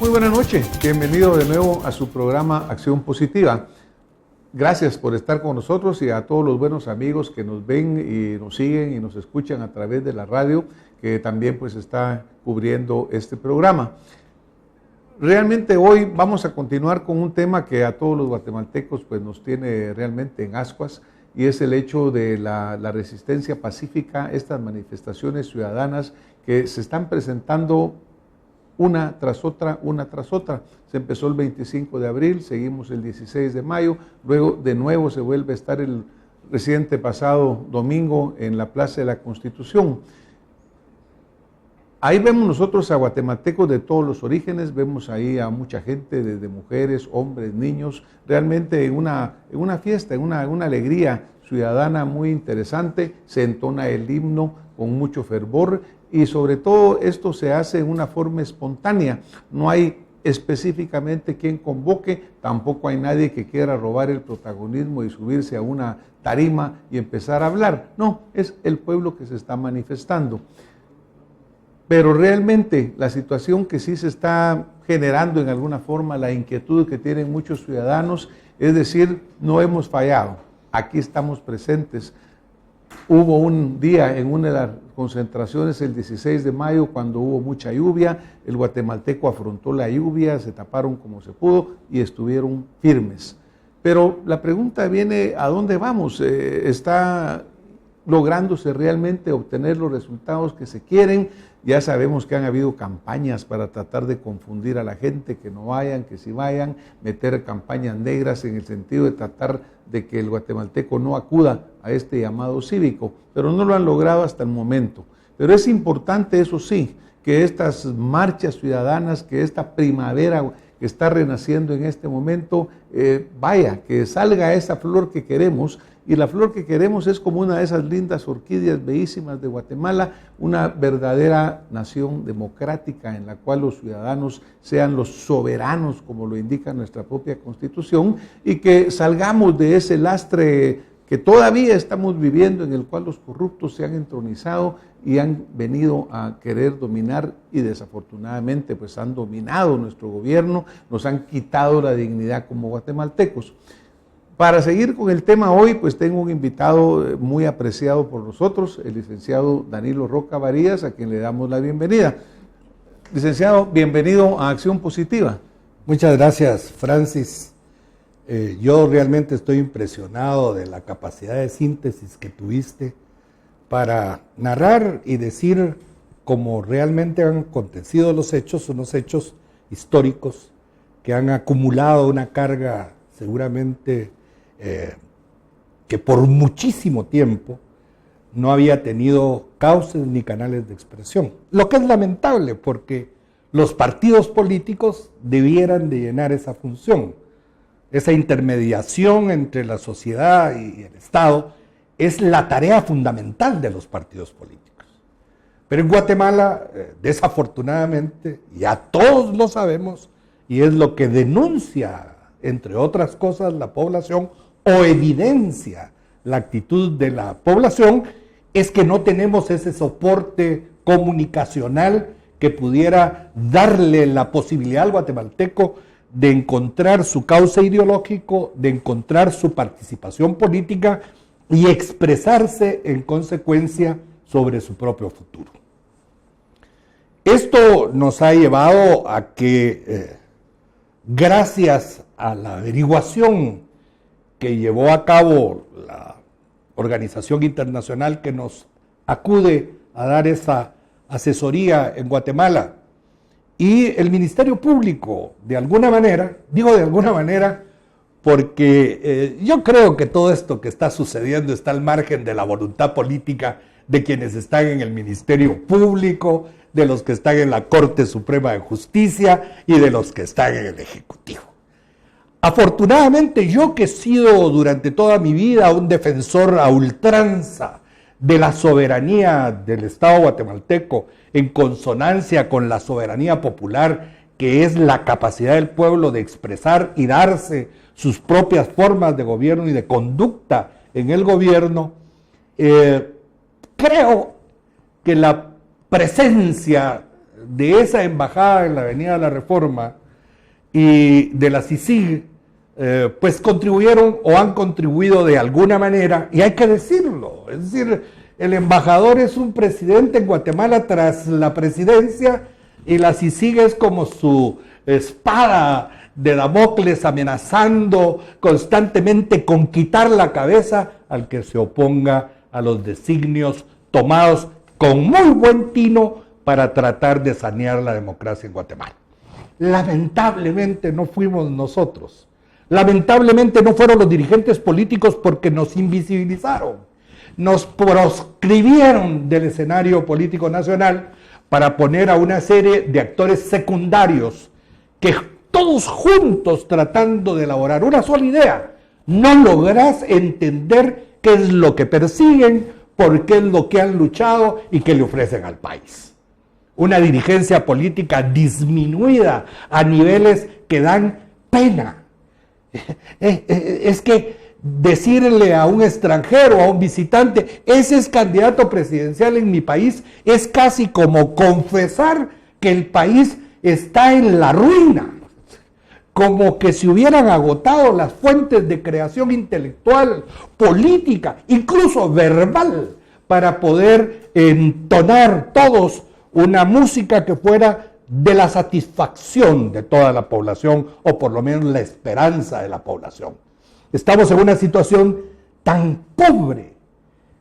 Muy buenas noches, bienvenido de nuevo a su programa Acción Positiva. Gracias por estar con nosotros y a todos los buenos amigos que nos ven y nos siguen y nos escuchan a través de la radio, que también pues está cubriendo este programa. Realmente hoy vamos a continuar con un tema que a todos los guatemaltecos pues nos tiene realmente en ascuas, y es el hecho de la resistencia pacífica, estas manifestaciones ciudadanas que se están presentando una tras otra. Se empezó el 25 de abril, seguimos el 16 de mayo, luego de nuevo se vuelve a estar el reciente pasado domingo en la Plaza de la Constitución. Ahí vemos nosotros a guatemaltecos de todos los orígenes, vemos ahí a mucha gente, desde mujeres, hombres, niños, realmente en una fiesta, en una alegría ciudadana muy interesante. Se entona el himno con mucho fervor y sobre todo esto se hace en una forma espontánea. No hay específicamente quien convoque, tampoco hay nadie que quiera robar el protagonismo y subirse a una tarima y empezar a hablar. No, es el pueblo que se está manifestando. Pero realmente la situación que sí se está generando en alguna forma, la inquietud que tienen muchos ciudadanos, es decir, no hemos fallado, aquí estamos presentes. Hubo un día en una de las concentraciones, el 16 de mayo, cuando hubo mucha lluvia, el guatemalteco afrontó la lluvia, se taparon como se pudo y estuvieron firmes. Pero la pregunta viene, ¿a dónde vamos? ¿Está lográndose realmente obtener los resultados que se quieren? Ya sabemos que han habido campañas para tratar de confundir a la gente, que no vayan, que sí vayan, meter campañas negras en el sentido de tratar de que el guatemalteco no acuda a este llamado cívico, pero no lo han logrado hasta el momento. Pero es importante, eso sí, que estas marchas ciudadanas, que esta primavera que está renaciendo en este momento, vaya, que salga esa flor que queremos. Y la flor que queremos es como una de esas lindas orquídeas bellísimas de Guatemala, una verdadera nación democrática en la cual los ciudadanos sean los soberanos, como lo indica nuestra propia Constitución, y que salgamos de ese lastre que todavía estamos viviendo, en el cual los corruptos se han entronizado y han venido a querer dominar, y desafortunadamente pues han dominado nuestro gobierno, nos han quitado la dignidad como guatemaltecos. Para seguir con el tema hoy, pues tengo un invitado muy apreciado por nosotros, el licenciado Danilo Roca Varías, a quien le damos la bienvenida. Licenciado, bienvenido a Acción Positiva. Muchas gracias, Francis. Yo realmente estoy impresionado de la capacidad de síntesis que tuviste para narrar y decir cómo realmente han acontecido los hechos, unos hechos históricos que han acumulado una carga seguramente que por muchísimo tiempo no había tenido cauces ni canales de expresión. Lo que es lamentable, porque los partidos políticos debieran de llenar esa función. Esa intermediación entre la sociedad y el Estado es la tarea fundamental de los partidos políticos. Pero en Guatemala, desafortunadamente, ya todos lo sabemos, y es lo que denuncia, entre otras cosas, la población, o evidencia la actitud de la población, es que no tenemos ese soporte comunicacional que pudiera darle la posibilidad al guatemalteco de encontrar su cauce ideológico, de encontrar su participación política y expresarse en consecuencia sobre su propio futuro. Esto nos ha llevado a que, gracias a la averiguación que llevó a cabo la organización internacional que nos acude a dar esa asesoría en Guatemala, y el Ministerio Público, de alguna manera, digo de alguna manera, porque yo creo que todo esto que está sucediendo está al margen de la voluntad política de quienes están en el Ministerio Público, de los que están en la Corte Suprema de Justicia y de los que están en el Ejecutivo. Afortunadamente, yo que he sido durante toda mi vida un defensor a ultranza de la soberanía del Estado guatemalteco, en consonancia con la soberanía popular, que es la capacidad del pueblo de expresar y darse sus propias formas de gobierno y de conducta en el gobierno, creo que la presencia de esa embajada en la Avenida de la Reforma y de la CICIG, pues contribuyeron o han contribuido de alguna manera, y hay que decirlo, es decir, el embajador es un presidente en Guatemala tras la presidencia, y la CICIG es como su espada de Damocles amenazando constantemente con quitar la cabeza al que se oponga a los designios tomados con muy buen tino para tratar de sanear la democracia en Guatemala. Lamentablemente no fuimos nosotros, lamentablemente no fueron los dirigentes políticos, porque nos invisibilizaron, nos proscribieron del escenario político nacional para poner a una serie de actores secundarios que todos juntos tratando de elaborar una sola idea, no lográs entender qué es lo que persiguen, por qué es lo que han luchado y qué le ofrecen al país. Una dirigencia política disminuida a niveles que dan pena. Es que decirle a un extranjero, a un visitante, ese es candidato presidencial en mi país, es casi como confesar que el país está en la ruina. Como que se hubieran agotado las fuentes de creación intelectual, política, incluso verbal, para poder entonar todos una música que fuera de la satisfacción de toda la población, o por lo menos la esperanza de la población. Estamos en una situación tan pobre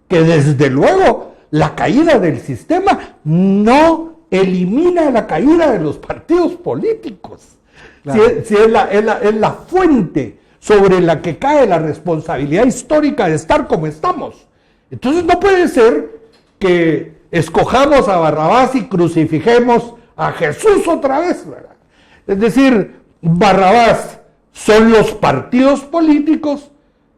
que desde luego la caída del sistema no elimina la caída de los partidos políticos. Claro. Si es la fuente sobre la que cae la responsabilidad histórica de estar como estamos. Entonces no puede ser que escojamos a Barrabás y crucifiquemos a Jesús otra vez, ¿verdad? Es decir, Barrabás son los partidos políticos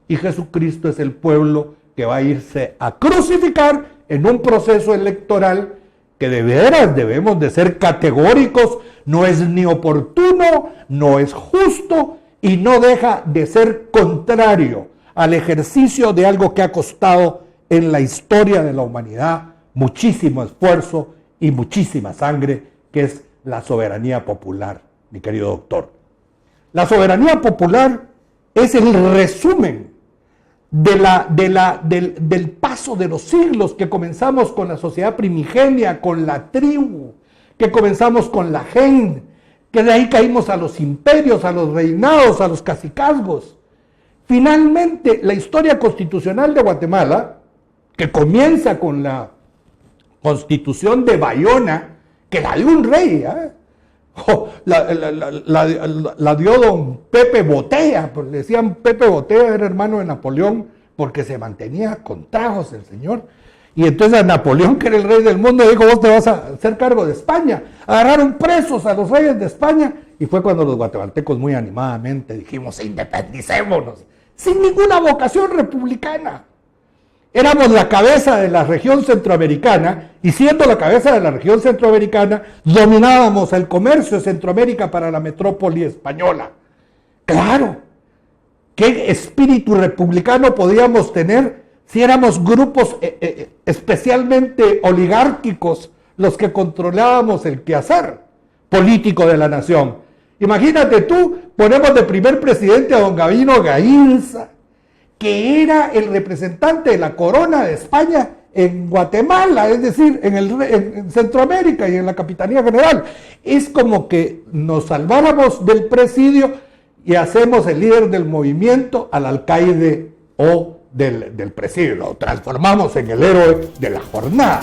y Jesucristo es el pueblo que va a irse a crucificar en un proceso electoral que de veras debemos de ser categóricos, no es ni oportuno, no es justo y no deja de ser contrario al ejercicio de algo que ha costado en la historia de la humanidad muchísimo esfuerzo y muchísima sangre, que es la soberanía popular, mi querido doctor. La soberanía popular es el resumen del paso de los siglos, que comenzamos con la sociedad primigenia, con la tribu, que comenzamos con la gente, que de ahí caímos a los imperios, a los reinados, a los cacicazgos. Finalmente, la historia constitucional de Guatemala, que comienza con la Constitución de Bayona, que la dio un rey, la dio don Pepe Botella, porque le decían Pepe Botella, era hermano de Napoleón, porque se mantenía con tragos el señor. Y entonces a Napoleón, que era el rey del mundo, dijo: vos te vas a hacer cargo de España. Agarraron presos a los reyes de España, y fue cuando los guatemaltecos muy animadamente dijimos: independicémonos, sin ninguna vocación republicana. Éramos la cabeza de la región centroamericana, y siendo la cabeza de la región centroamericana, dominábamos el comercio de Centroamérica para la metrópoli española. Claro, ¿qué espíritu republicano podíamos tener si éramos grupos especialmente oligárquicos los que controlábamos el quehacer político de la nación? Imagínate tú, ponemos de primer presidente a don Gabino Gainza, que era el representante de la corona de España en Guatemala, es decir, en Centroamérica y en la Capitanía General. Es como que nos salváramos del presidio y hacemos el líder del movimiento al alcaide o del presidio, lo transformamos en el héroe de la jornada.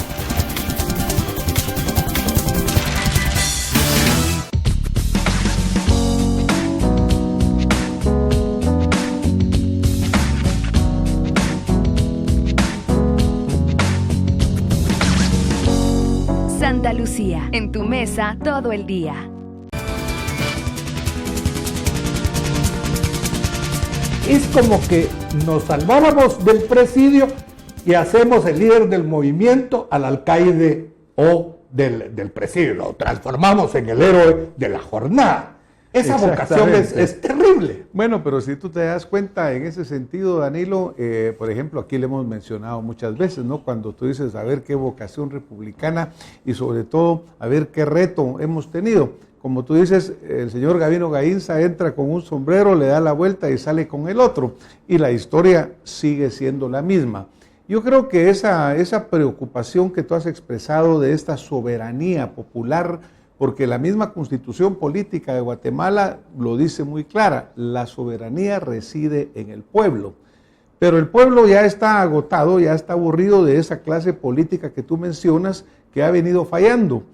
Santa Lucía, en tu mesa todo el día. Es como que nos salváramos del presidio y hacemos el líder del movimiento al alcaide o del presidio, lo transformamos en el héroe de la jornada. Esa vocación es terrible. Bueno, pero si tú te das cuenta en ese sentido, Danilo, por ejemplo, aquí le hemos mencionado muchas veces, ¿no? Cuando tú dices a ver qué vocación republicana y sobre todo a ver qué reto hemos tenido. Como tú dices, el señor Gabino Gainza entra con un sombrero, le da la vuelta y sale con el otro. Y la historia sigue siendo la misma. Yo creo que esa preocupación que tú has expresado de esta soberanía popular, porque la misma Constitución Política de Guatemala lo dice muy clara, la soberanía reside en el pueblo. Pero el pueblo ya está agotado, ya está aburrido de esa clase política que tú mencionas, que ha venido fallando.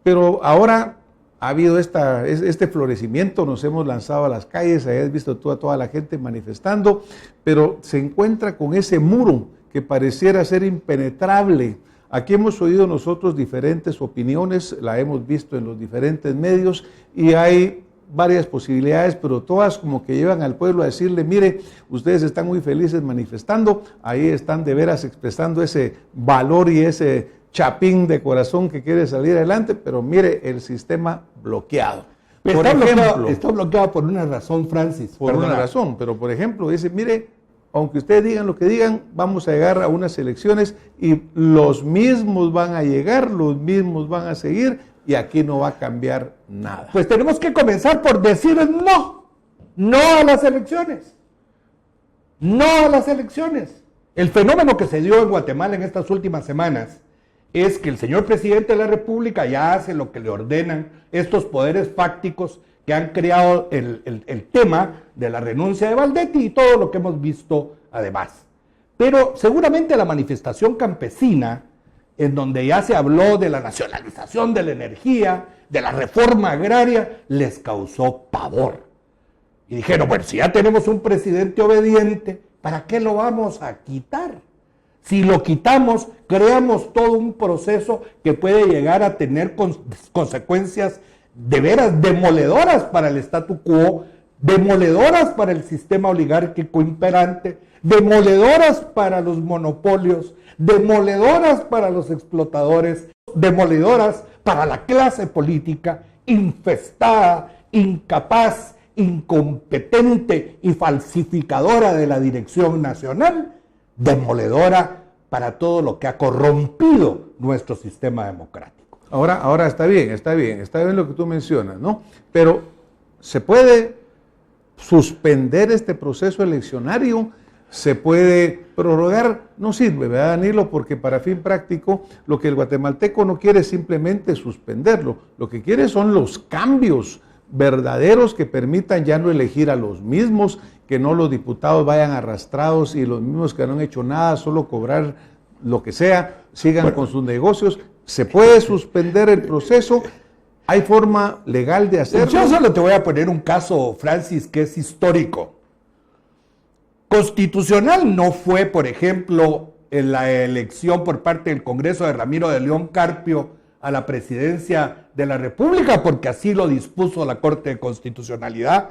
Pero ahora ha habido este florecimiento, nos hemos lanzado a las calles, hayas visto tú a toda la gente manifestando, pero se encuentra con ese muro que pareciera ser impenetrable. Aquí hemos oído nosotros diferentes opiniones, la hemos visto en los diferentes medios y hay varias posibilidades, pero todas como que llevan al pueblo a decirle, mire, ustedes están muy felices manifestando, ahí están de veras expresando ese valor y ese chapín de corazón que quiere salir adelante, pero mire, el sistema bloqueado. Está bloqueado por una razón, Francis. Por una razón, pero por ejemplo, dice, mire, aunque ustedes digan lo que digan, vamos a llegar a unas elecciones y los mismos van a llegar, los mismos van a seguir y aquí no va a cambiar nada. Pues tenemos que comenzar por decir no a las elecciones. No a las elecciones. El fenómeno que se dio en Guatemala en estas últimas semanas es que el señor presidente de la República ya hace lo que le ordenan estos poderes fácticos que han creado el tema de la renuncia de Valdetti y todo lo que hemos visto además. Pero seguramente la manifestación campesina, en donde ya se habló de la nacionalización de la energía, de la reforma agraria, les causó pavor. Y dijeron, bueno, si ya tenemos un presidente obediente, ¿para qué lo vamos a quitar? Si lo quitamos, creamos todo un proceso que puede llegar a tener consecuencias de veras demoledoras para el statu quo, demoledoras para el sistema oligárquico imperante, demoledoras para los monopolios, demoledoras para los explotadores, demoledoras para la clase política infestada, incapaz, incompetente y falsificadora de la dirección nacional, demoledora para todo lo que ha corrompido nuestro sistema democrático. Ahora está bien lo que tú mencionas, ¿no? Pero se puede suspender este proceso eleccionario, se puede prorrogar, no sirve, ¿verdad, Danilo? Porque para fin práctico, lo que el guatemalteco no quiere es simplemente suspenderlo, lo que quiere son los cambios verdaderos que permitan ya no elegir a los mismos, que no los diputados vayan arrastrados y los mismos que no han hecho nada, solo cobrar lo que sea, sigan con sus negocios. Se puede suspender el proceso, hay forma legal de hacerlo. Yo solo te voy a poner un caso, Francis, que es histórico. Constitucional no fue, por ejemplo, en la elección por parte del Congreso de Ramiro de León Carpio a la presidencia de la República, porque así lo dispuso la Corte de Constitucionalidad,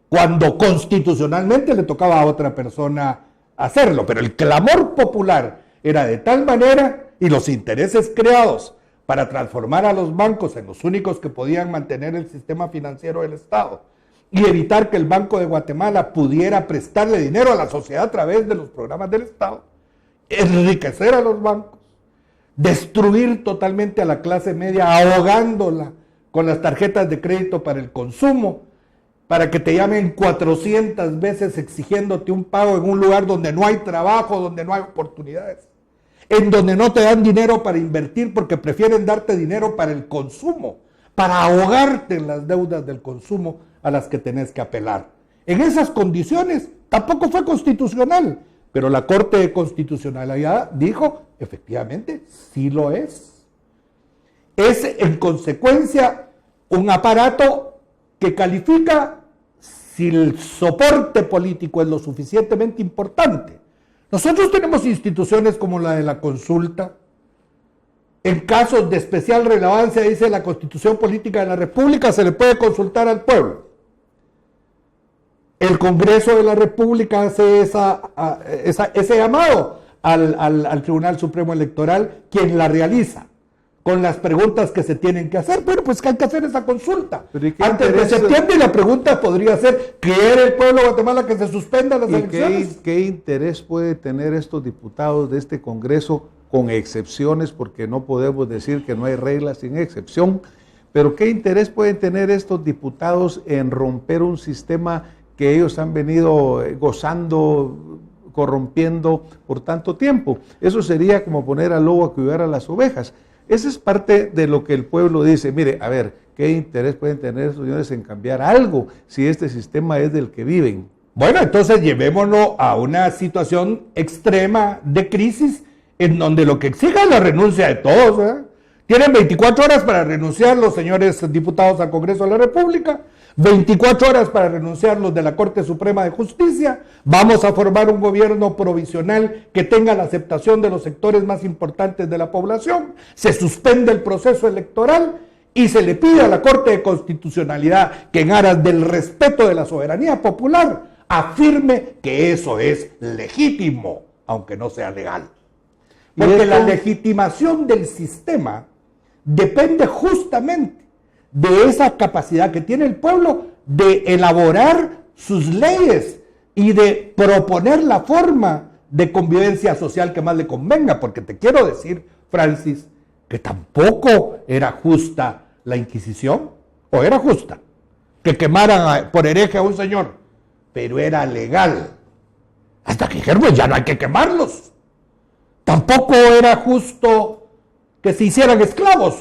cuando constitucionalmente le tocaba a otra persona hacerlo. Pero el clamor popular era de tal manera y los intereses creados para transformar a los bancos en los únicos que podían mantener el sistema financiero del Estado y evitar que el Banco de Guatemala pudiera prestarle dinero a la sociedad a través de los programas del Estado, enriquecer a los bancos, destruir totalmente a la clase media, ahogándola con las tarjetas de crédito para el consumo, para que te llamen 400 veces exigiéndote un pago en un lugar donde no hay trabajo, donde no hay oportunidades, en donde no te dan dinero para invertir porque prefieren darte dinero para el consumo, para ahogarte en las deudas del consumo a las que tenés que apelar. En esas condiciones tampoco fue constitucional, pero la Corte de Constitucionalidad dijo, efectivamente, sí lo es. Es en consecuencia un aparato que califica si el soporte político es lo suficientemente importante. Nosotros tenemos instituciones como la de la consulta. En casos de especial relevancia, dice la Constitución Política de la República, se le puede consultar al pueblo. El Congreso de la República hace ese llamado al Tribunal Supremo Electoral, quien la realiza, con las preguntas que se tienen que hacer. Bueno, pues que hay que hacer esa consulta antes de interés, septiembre, y la pregunta podría ser: ¿quiere el pueblo de Guatemala que se suspendan las elecciones? ¿Qué interés puede tener estos diputados de este Congreso, con excepciones, porque no podemos decir que no hay reglas sin excepción, pero qué interés pueden tener estos diputados en romper un sistema que ellos han venido gozando, corrompiendo por tanto tiempo? Eso sería como poner al lobo a cuidar a las ovejas. Esa es parte de lo que el pueblo dice. Mire, a ver, ¿qué interés pueden tener estos señores en cambiar algo si este sistema es del que viven? Bueno, entonces llevémoslo a una situación extrema de crisis, en donde lo que exige es la renuncia de todos, ¿verdad? Tienen 24 horas para renunciar los señores diputados al Congreso de la República, 24 horas para renunciar los de la Corte Suprema de Justicia. Vamos a formar un gobierno provisional que tenga la aceptación de los sectores más importantes de la población. Se suspende el proceso electoral y se le pide a la Corte de Constitucionalidad que, en aras del respeto de la soberanía popular, afirme que eso es legítimo, aunque no sea legal. Porque la legitimación del sistema depende justamente de esa capacidad que tiene el pueblo de elaborar sus leyes y de proponer la forma de convivencia social que más le convenga. Porque te quiero decir, Francis, que tampoco era justa la Inquisición, o era justa que quemaran por hereje a un señor, pero era legal. Hasta que dijeron: pues ya no hay que quemarlos. Tampoco era justo que se hicieran esclavos,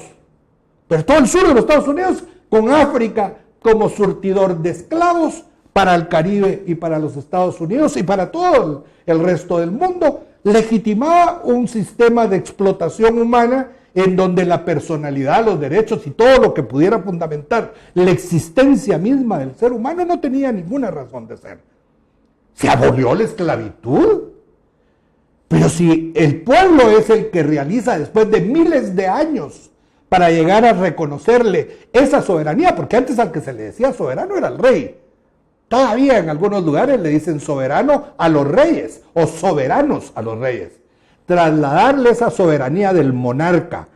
pero todo el sur de los Estados Unidos, con África como surtidor de esclavos para el Caribe y para los Estados Unidos y para todo el resto del mundo, legitimaba un sistema de explotación humana en donde la personalidad, los derechos y todo lo que pudiera fundamentar la existencia misma del ser humano no tenía ninguna razón de ser. Se abolió la esclavitud. Pero si el pueblo es el que realiza, después de miles de años, para llegar a reconocerle esa soberanía, porque antes al que se le decía soberano era el rey. Todavía en algunos lugares le dicen soberano a los reyes, o soberanos a los reyes. Trasladarle esa soberanía del monarca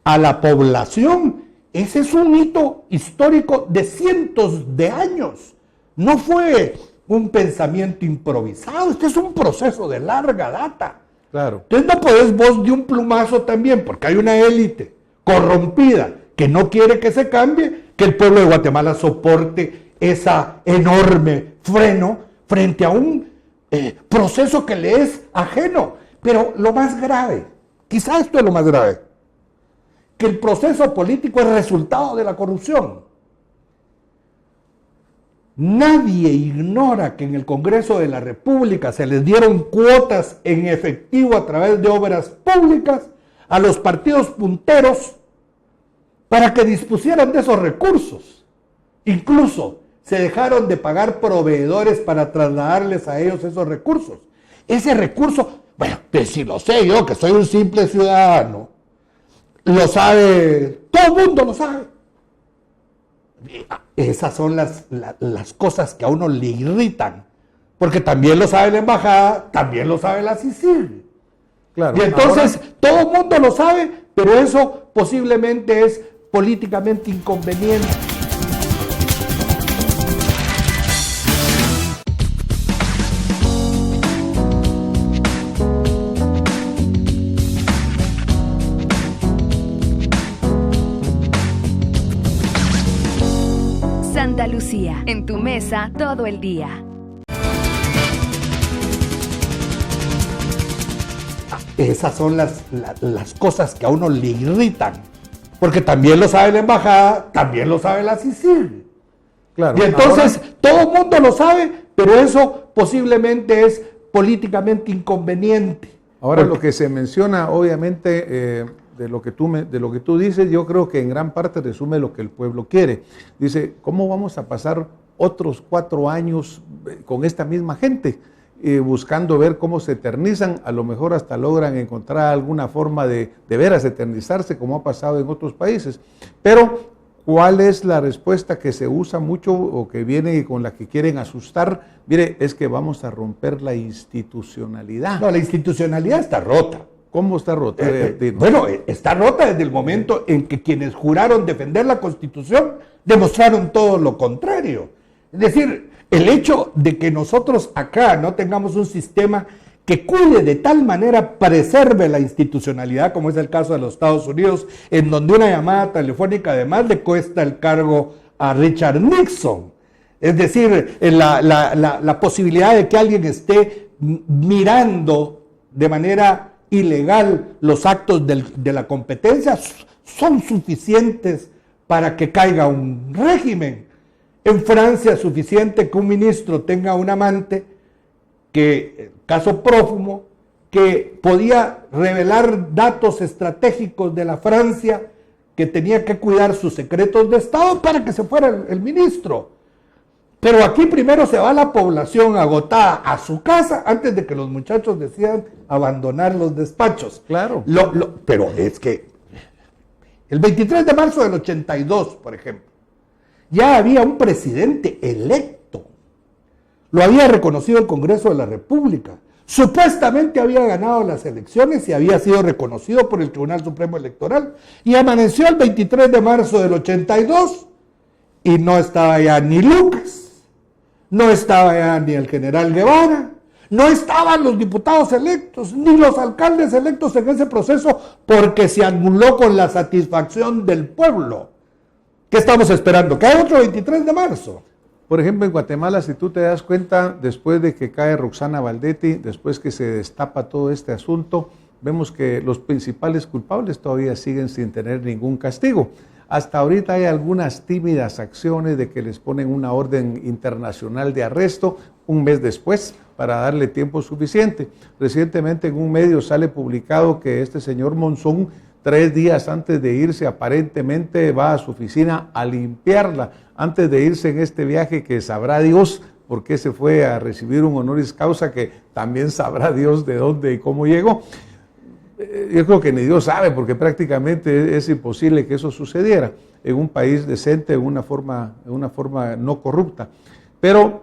a la población, ese es un hito histórico de cientos de años. No fue un pensamiento improvisado, este es un proceso de larga data. Claro. Entonces no podés vos de un plumazo también, porque hay una élite corrompida que no quiere que se cambie, que el pueblo de Guatemala soporte esa enorme freno frente a un proceso que le es ajeno. Pero lo más grave, quizá esto es lo más grave, que el proceso político es resultado de la corrupción. Nadie ignora que en el Congreso de la República se les dieron cuotas en efectivo a través de obras públicas a los partidos punteros para que dispusieran de esos recursos. Incluso se dejaron de pagar proveedores para trasladarles a ellos esos recursos. Ese recurso, bueno, pues si lo sé yo, que soy un simple ciudadano, lo sabe, todo el mundo lo sabe. Esas son las cosas que a uno le irritan, porque también lo sabe la embajada, también lo sabe la CICIG. Claro. Y entonces todo el mundo lo sabe, pero eso posiblemente es políticamente inconveniente. Santa Lucía, en tu mesa todo el día. Esas son las cosas que a uno le irritan, porque también lo sabe la embajada, también lo sabe la CICIG. Claro. Y entonces todo el mundo lo sabe, pero eso posiblemente es políticamente inconveniente. Ahora, lo que se menciona, obviamente, de lo que tú dices, yo creo que en gran parte resume lo que el pueblo quiere. Dice: ¿cómo vamos a pasar otros 4 años con esta misma gente? Buscando ver cómo se eternizan, a lo mejor hasta logran encontrar alguna forma de veras eternizarse, como ha pasado en otros países. Pero, ¿cuál es la respuesta que se usa mucho o que viene y con la que quieren asustar? Mire, es que vamos a romper la institucionalidad. No, la institucionalidad está rota. ¿Cómo está rota? Bueno, está rota desde el momento en que quienes juraron defender la Constitución demostraron todo lo contrario. Es decir, el hecho de que nosotros acá no tengamos un sistema que cuide de tal manera, preserve la institucionalidad, como es el caso de los Estados Unidos, en donde una llamada telefónica además le cuesta el cargo a Richard Nixon. Es decir, la posibilidad de que alguien esté mirando de manera ilegal los actos de la competencia son suficientes para que caiga un régimen. En Francia es suficiente que un ministro tenga un amante, que, caso Prófumo, que podía revelar datos estratégicos de la Francia, que tenía que cuidar sus secretos de Estado para que se fuera el ministro. Pero aquí primero se va la población agotada a su casa antes de que los muchachos decidan abandonar los despachos. Claro. Pero es que el 23 de marzo del 82, por ejemplo, ya había un presidente electo. Lo había reconocido el Congreso de la República. Supuestamente había ganado las elecciones y había sido reconocido por el Tribunal Supremo Electoral. Y amaneció el 23 de marzo del 82 y no estaba ya ni Lucas. No estaba ya ni el general Guevara, no estaban los diputados electos, ni los alcaldes electos en ese proceso, porque se anuló con la satisfacción del pueblo. ¿Qué estamos esperando? ¿Que hay otro 23 de marzo? Por ejemplo, en Guatemala, si tú te das cuenta, después de que cae Roxana Valdetti, después que se destapa todo este asunto, vemos que los principales culpables todavía siguen sin tener ningún castigo. Hasta ahorita hay algunas tímidas acciones de que les ponen una orden internacional de arresto un mes después para darle tiempo suficiente. Recientemente en un medio sale publicado que este señor Monzón, 3 días antes de irse, aparentemente va a su oficina a limpiarla, antes de irse en este viaje que sabrá Dios por qué se fue a recibir un honoris causa, que también sabrá Dios de dónde y cómo llegó. Yo creo que ni Dios sabe, porque prácticamente es imposible que eso sucediera en un país decente, en una forma no corrupta. Pero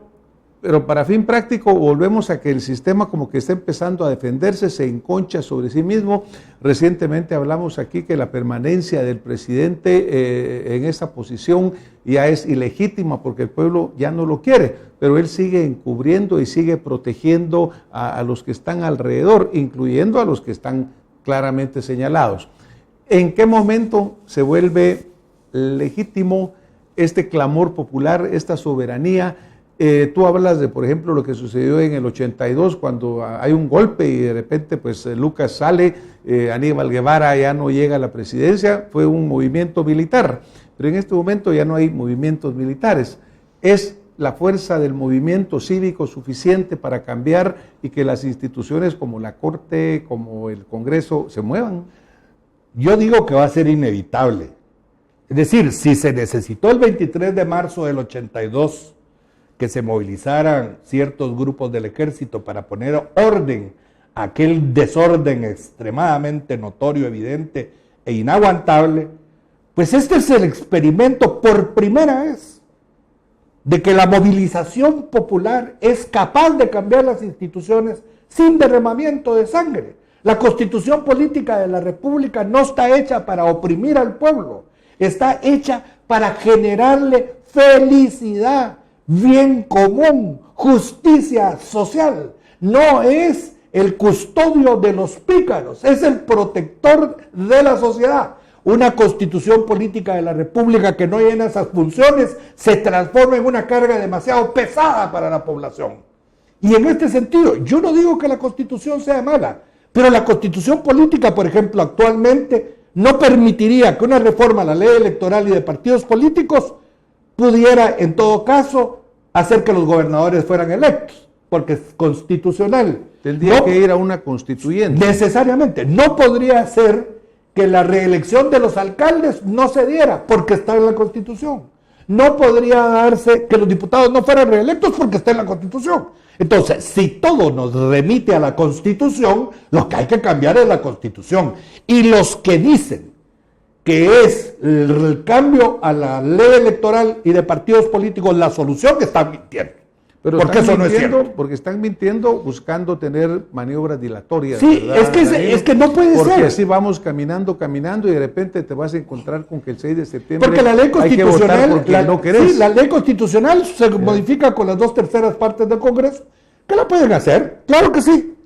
para fin práctico, volvemos a que el sistema como que está empezando a defenderse, se enconcha sobre sí mismo. Recientemente hablamos aquí que la permanencia del presidente en esa posición ya es ilegítima porque el pueblo ya no lo quiere, pero él sigue encubriendo y sigue protegiendo a los que están alrededor, incluyendo a los que están claramente señalados. ¿En qué momento se vuelve legítimo este clamor popular, esta soberanía? Tú hablas de, por ejemplo, lo que sucedió en el 82, cuando hay un golpe y de repente pues Lucas sale, Aníbal Guevara ya no llega a la presidencia, fue un movimiento militar, pero en este momento ya no hay movimientos militares. Es la fuerza del movimiento cívico suficiente para cambiar y que las instituciones como la Corte, como el Congreso, se muevan. Yo digo que va a ser inevitable. Es decir, si se necesitó el 23 de marzo del 82 que se movilizaran ciertos grupos del ejército para poner orden a aquel desorden extremadamente notorio, evidente e inaguantable, pues este es el experimento por primera vez de que la movilización popular es capaz de cambiar las instituciones sin derramamiento de sangre. La Constitución Política de la República no está hecha para oprimir al pueblo, está hecha para generarle felicidad, bien común, justicia social. No es el custodio de los pícaros, es el protector de la sociedad. Una Constitución Política de la República que no llena esas funciones se transforma en una carga demasiado pesada para la población. Y en este sentido, yo no digo que la Constitución sea mala, pero la Constitución Política, por ejemplo, actualmente no permitiría que una reforma a la ley electoral y de partidos políticos pudiera, en todo caso, hacer que los gobernadores fueran electos, porque es constitucional. Tendría que ir a una constituyente. Necesariamente. No podría ser que la reelección de los alcaldes no se diera porque está en la Constitución. No podría darse que los diputados no fueran reelectos porque está en la Constitución. Entonces, si todo nos remite a la Constitución, lo que hay que cambiar es la Constitución. Y los que dicen que es el cambio a la ley electoral y de partidos políticos la solución, están mintiendo. Pero porque eso no es cierto. Porque están mintiendo buscando tener maniobras dilatorias. Sí, ¿verdad, es que no puede ser. Porque así vamos caminando y de repente te vas a encontrar con que el 6 de septiembre porque la ley hay que votar porque no querés. Sí, la ley constitucional se modifica con las 2/3 partes del Congreso. ¿Qué la pueden hacer? Claro que sí.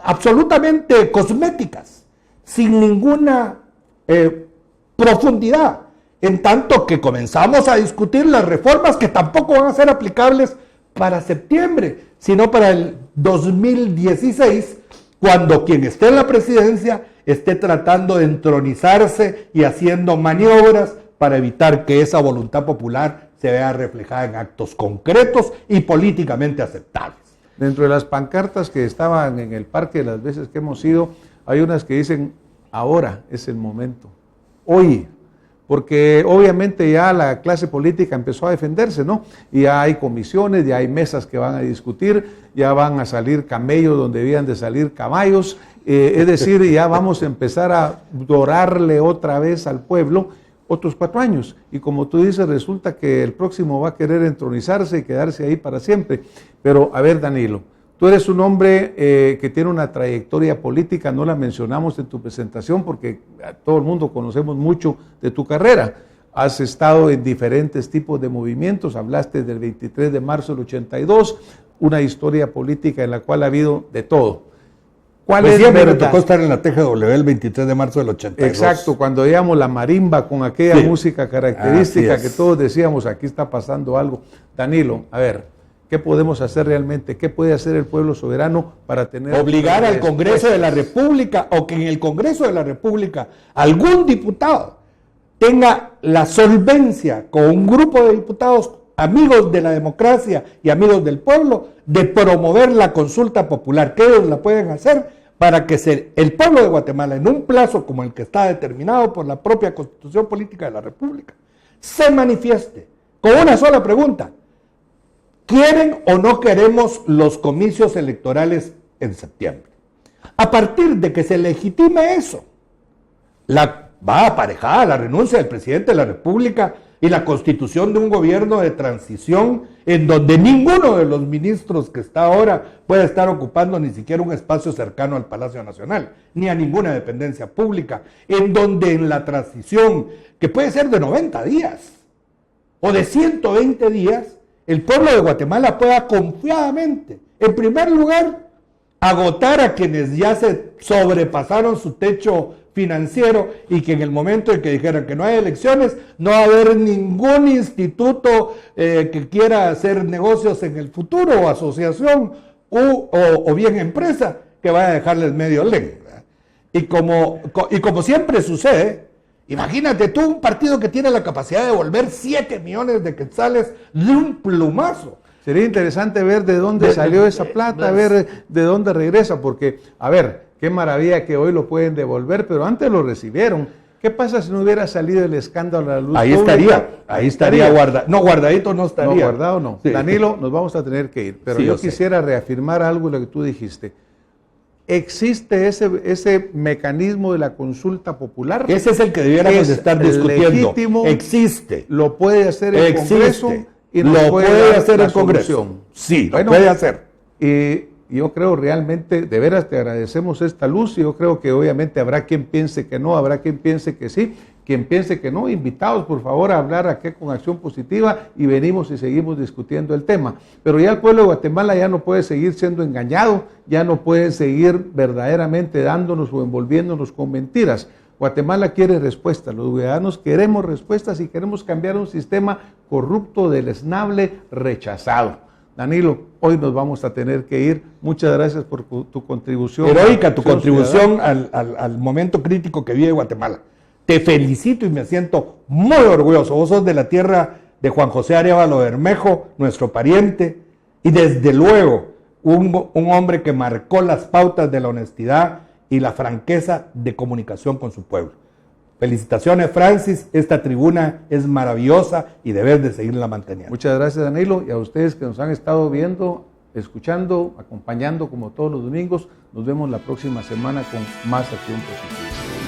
Absolutamente cosméticas, sin ninguna profundidad. En tanto que comenzamos a discutir las reformas que tampoco van a ser aplicables para septiembre, sino para el 2016, cuando quien esté en la presidencia esté tratando de entronizarse y haciendo maniobras para evitar que esa voluntad popular se vea reflejada en actos concretos y políticamente aceptables. Dentro de las pancartas que estaban en el parque las veces que hemos ido, hay unas que dicen, ahora es el momento, hoy. Porque obviamente ya la clase política empezó a defenderse, ¿no? Y ya hay comisiones, ya hay mesas que van a discutir, ya van a salir camellos donde debían de salir caballos, es decir, ya vamos a empezar a dorarle otra vez al pueblo otros 4 años. Y como tú dices, resulta que el próximo va a querer entronizarse y quedarse ahí para siempre. Pero, a ver, Danilo, tú eres un hombre que tiene una trayectoria política, no la mencionamos en tu presentación porque todo el mundo conocemos mucho de tu carrera. Has estado en diferentes tipos de movimientos, hablaste del 23 de marzo del 82, una historia política en la cual ha habido de todo. ¿Cuál es verdad? Me tocó estar en la TGW el 23 de marzo del 82. Exacto, cuando oíamos la marimba con aquella música característica que todos decíamos, aquí está pasando algo. Danilo, a ver, ¿qué podemos hacer realmente? ¿Qué puede hacer el pueblo soberano para tener... Obligar al Congreso de la República, o que en el Congreso de la República algún diputado tenga la solvencia con un grupo de diputados amigos de la democracia y amigos del pueblo de promover la consulta popular, que ellos la pueden hacer para que el pueblo de Guatemala, en un plazo como el que está determinado por la propia Constitución Política de la República, se manifieste con una sola pregunta: ¿quieren o no queremos los comicios electorales en septiembre? A partir de que se legitime eso, va aparejada la renuncia del presidente de la República y la constitución de un gobierno de transición en donde ninguno de los ministros que está ahora puede estar ocupando ni siquiera un espacio cercano al Palacio Nacional, ni a ninguna dependencia pública, en donde en la transición, que puede ser de 90 días o de 120 días, el pueblo de Guatemala pueda confiadamente, en primer lugar, agotar a quienes ya se sobrepasaron su techo financiero y que en el momento en que dijeran que no hay elecciones, no va a haber ningún instituto que quiera hacer negocios en el futuro, o asociación, o bien empresa, que vaya a dejarles medio len. Y como siempre sucede, imagínate tú un partido que tiene la capacidad de devolver 7 millones de quetzales de un plumazo. Sería interesante ver de dónde salió esa plata, ver de dónde regresa, porque, a ver, qué maravilla que hoy lo pueden devolver, pero antes lo recibieron. ¿Qué pasa si no hubiera salido el escándalo a la luz pública? Ahí estaría guardado. No, guardadito no estaría. No, guardado no. Sí. Danilo, nos vamos a tener que ir, pero sí, yo quisiera reafirmar algo de lo que tú dijiste. ¿Existe ese mecanismo de la consulta popular? Ese es el que debiéramos estar discutiendo. Legítimo, existe. Lo puede hacer el Congreso y lo puede hacer el Congreso. Sí, lo puede hacer. Y yo creo realmente, de veras te agradecemos esta luz, y yo creo que obviamente habrá quien piense que no, habrá quien piense que sí, quien piense que no, invitados por favor a hablar aquí con Acción Positiva y venimos y seguimos discutiendo el tema. Pero ya el pueblo de Guatemala ya no puede seguir siendo engañado, ya no puede seguir verdaderamente dándonos o envolviéndonos con mentiras. Guatemala quiere respuestas, los ciudadanos queremos respuestas y queremos cambiar un sistema corrupto, deleznable, rechazado. Danilo, hoy nos vamos a tener que ir. Muchas gracias por tu contribución. Heroica tu contribución al momento crítico que vive Guatemala. Te felicito y me siento muy orgulloso. Vos sos de la tierra de Juan José Arévalo Bermejo, nuestro pariente, y desde luego un hombre que marcó las pautas de la honestidad y la franqueza de comunicación con su pueblo. Felicitaciones, Francis, esta tribuna es maravillosa y debes de seguirla manteniendo. Muchas gracias, Danilo, y a ustedes que nos han estado viendo, escuchando, acompañando como todos los domingos. Nos vemos la próxima semana con más Acción Positiva.